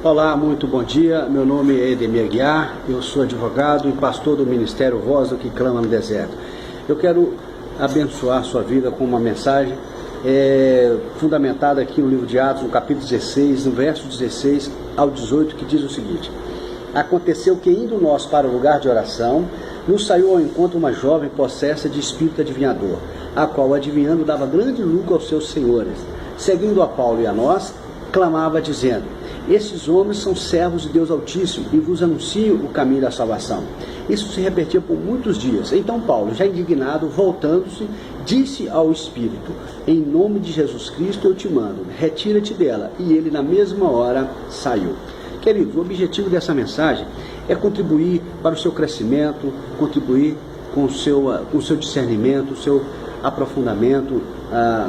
Olá, muito bom dia. Meu nome é Edemir Aguiar, eu sou advogado e pastor do Ministério Voz do que Clama no Deserto. Eu quero abençoar a sua vida com uma mensagem fundamentada aqui no livro de Atos, no capítulo 16, no verso 16 ao 18, que diz o seguinte: aconteceu que, indo nós para o lugar de oração, nos saiu ao encontro uma jovem possessa de espírito adivinhador, a qual, adivinhando, dava grande lucro aos seus senhores. Seguindo a Paulo e a nós, clamava dizendo: esses homens são servos de Deus Altíssimo e vos anunciam o caminho da salvação. Isso se repetia por muitos dias. Então Paulo, já indignado, voltando-se, disse ao Espírito: em nome de Jesus Cristo eu te mando, retira-te dela. E ele na mesma hora saiu. Queridos, o objetivo dessa mensagem é contribuir para o seu crescimento, contribuir com o seu discernimento, o seu aprofundamento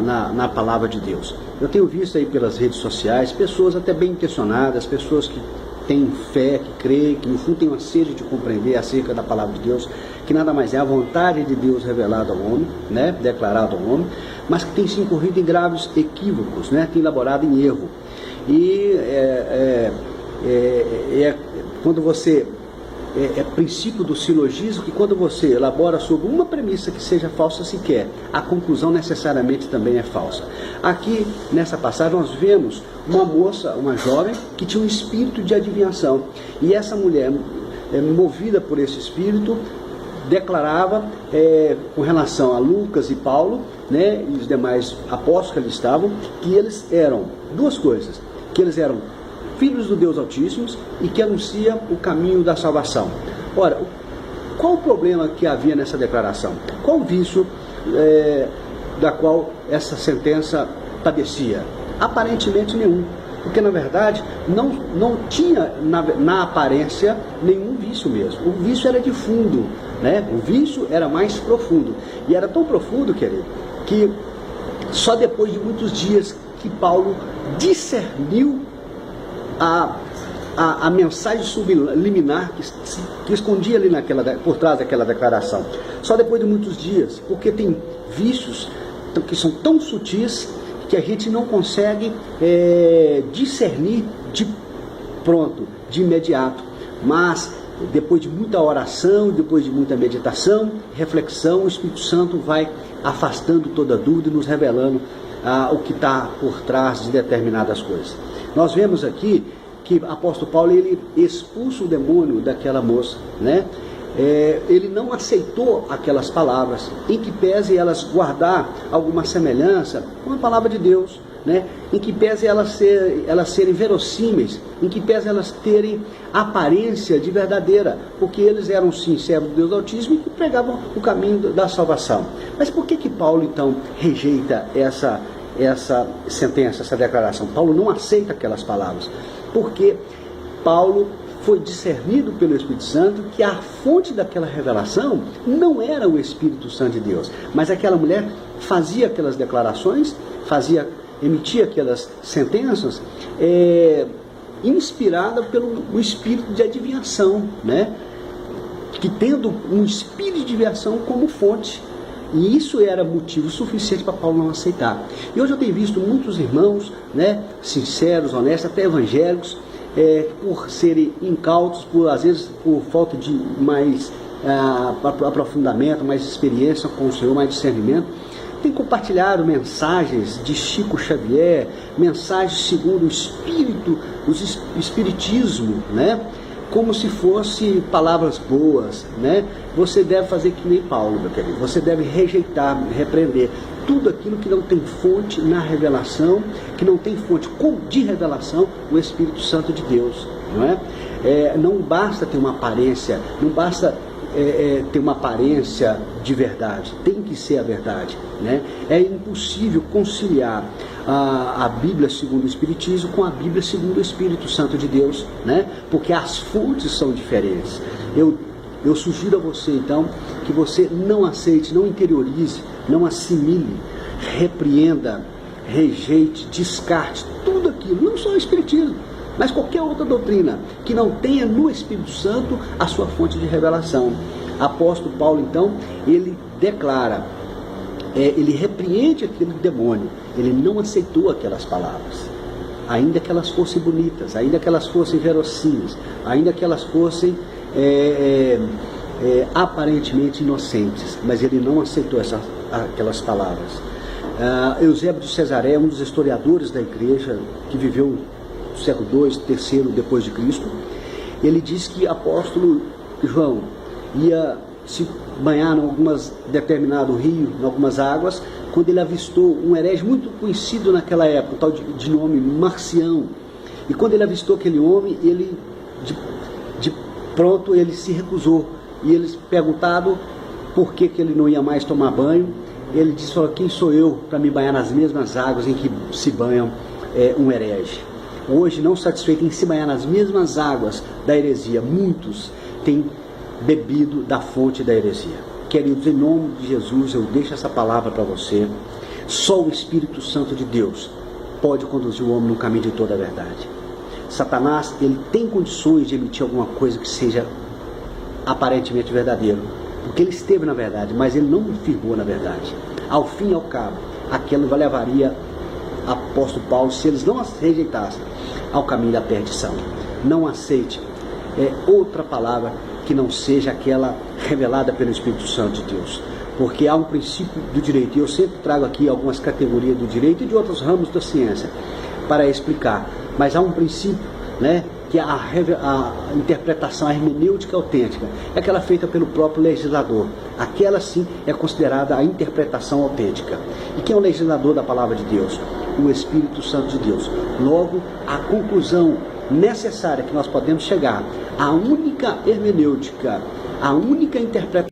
na palavra de Deus. Eu tenho visto aí pelas redes sociais pessoas até bem intencionadas, pessoas que têm fé, que creem, que no fundo têm uma sede de compreender acerca da palavra de Deus, que nada mais é a vontade de Deus revelada ao homem, né, declarada ao homem, mas que têm se incorrido em graves equívocos, né, têm elaborado em erro. E quando você é princípio do silogismo, que quando você elabora sobre uma premissa que seja falsa sequer, a conclusão necessariamente também é falsa. Aqui, nessa passagem, nós vemos uma moça, uma jovem, que tinha um espírito de adivinhação. E essa mulher, movida por esse espírito, declarava com relação a Lucas e Paulo, né, e os demais apóstolos que ali estavam, que eles eram duas coisas: que eles eram filhos do Deus Altíssimo e que anuncia o caminho da salvação. Ora, qual o problema que havia nessa declaração? Qual o vício da qual essa sentença padecia? Aparentemente nenhum, porque na verdade não tinha na aparência nenhum vício mesmo. O vício era de fundo, né? O vício era mais profundo, e era tão profundo, querido, que só depois de muitos dias que Paulo discerniu a mensagem subliminar que escondia ali por trás daquela declaração. Só depois de muitos dias, porque tem vícios que são tão sutis que a gente não consegue discernir de imediato. Mas depois de muita oração, depois de muita meditação, reflexão, o Espírito Santo vai afastando toda dúvida e nos revelando o que está por trás de determinadas coisas. Nós vemos aqui que o apóstolo Paulo, ele expulsa o demônio daquela moça, né? Ele não aceitou aquelas palavras, em que pese elas guardar alguma semelhança com a palavra de Deus, né? Em que pese elas serem verossímeis, em que pese elas terem aparência de verdadeira, porque eles eram sim servos de Deus Altíssimo e que pregavam o caminho da salvação. Mas por que Paulo então rejeita essa sentença, essa declaração? Paulo não aceita aquelas palavras, porque Paulo foi discernido pelo Espírito Santo que a fonte daquela revelação não era o Espírito Santo de Deus, mas aquela mulher fazia aquelas declarações, emitia aquelas sentenças inspirada pelo espírito de adivinhação, né? Que tendo um espírito de adivinhação como fonte. E isso era motivo suficiente para Paulo não aceitar. E hoje eu tenho visto muitos irmãos, né, sinceros, honestos, até evangélicos, por serem incautos, às vezes por falta de mais aprofundamento, mais experiência com o Senhor, mais discernimento, tem compartilhado mensagens de Chico Xavier, mensagens segundo o espírito, o espiritismo, né? Como se fosse palavras boas, né? Você deve fazer que nem Paulo, meu querido. Você deve rejeitar, repreender tudo aquilo que não tem fonte na revelação, que não tem fonte de revelação, o Espírito Santo de Deus, não é? Não basta ter uma aparência, não basta ter uma aparência de verdade, tem que ser a verdade, né? É impossível conciliar a Bíblia segundo o Espiritismo com a Bíblia segundo o Espírito Santo de Deus, né? Porque as fontes são diferentes. Eu sugiro a você então que você não aceite, não interiorize, não assimile, repreenda, rejeite, descarte tudo aquilo, não só o Espiritismo, mas qualquer outra doutrina que não tenha no Espírito Santo a sua fonte de revelação. Apóstolo Paulo então, ele declara, ele repreende aquele demônio, ele não aceitou aquelas palavras. ainda que elas fossem bonitas, ainda que elas fossem verossímeis, ainda que elas fossem aparentemente inocentes, mas ele não aceitou aquelas palavras. Eusébio de Cesareia, um dos historiadores da igreja, que viveu no século II, III depois de Cristo, ele diz que o apóstolo João ia se banhar em determinado rio, em algumas águas, quando ele avistou um herege muito conhecido naquela época, tal de nome Marcião. E quando ele avistou aquele homem, ele de pronto ele se recusou. E eles perguntaram por que ele não ia mais tomar banho. Ele disse: quem sou eu para me banhar nas mesmas águas em que se banham um herege? Hoje, não satisfeito em se banhar nas mesmas águas da heresia, muitos têm bebido da fonte da heresia. Queridos, em nome de Jesus, eu deixo essa palavra para você. Só o Espírito Santo de Deus pode conduzir o homem no caminho de toda a verdade. Satanás, ele tem condições de emitir alguma coisa que seja aparentemente verdadeiro, porque ele esteve na verdade, mas ele não firmou na verdade. Ao fim e ao cabo, aquilo levaria apóstolo Paulo, se eles não rejeitassem, ao caminho da perdição. Não aceite outra palavra que não seja aquela revelada pelo Espírito Santo de Deus, porque há um princípio do direito, e eu sempre trago aqui algumas categorias do direito e de outros ramos da ciência para explicar, mas há um princípio, que a interpretação, a hermenêutica autêntica, é aquela feita pelo próprio legislador. Aquela sim é considerada a interpretação autêntica. E quem é o legislador da palavra de Deus? O Espírito Santo de Deus. Logo, a conclusão necessária que nós podemos chegar, a única hermenêutica, a única interpretação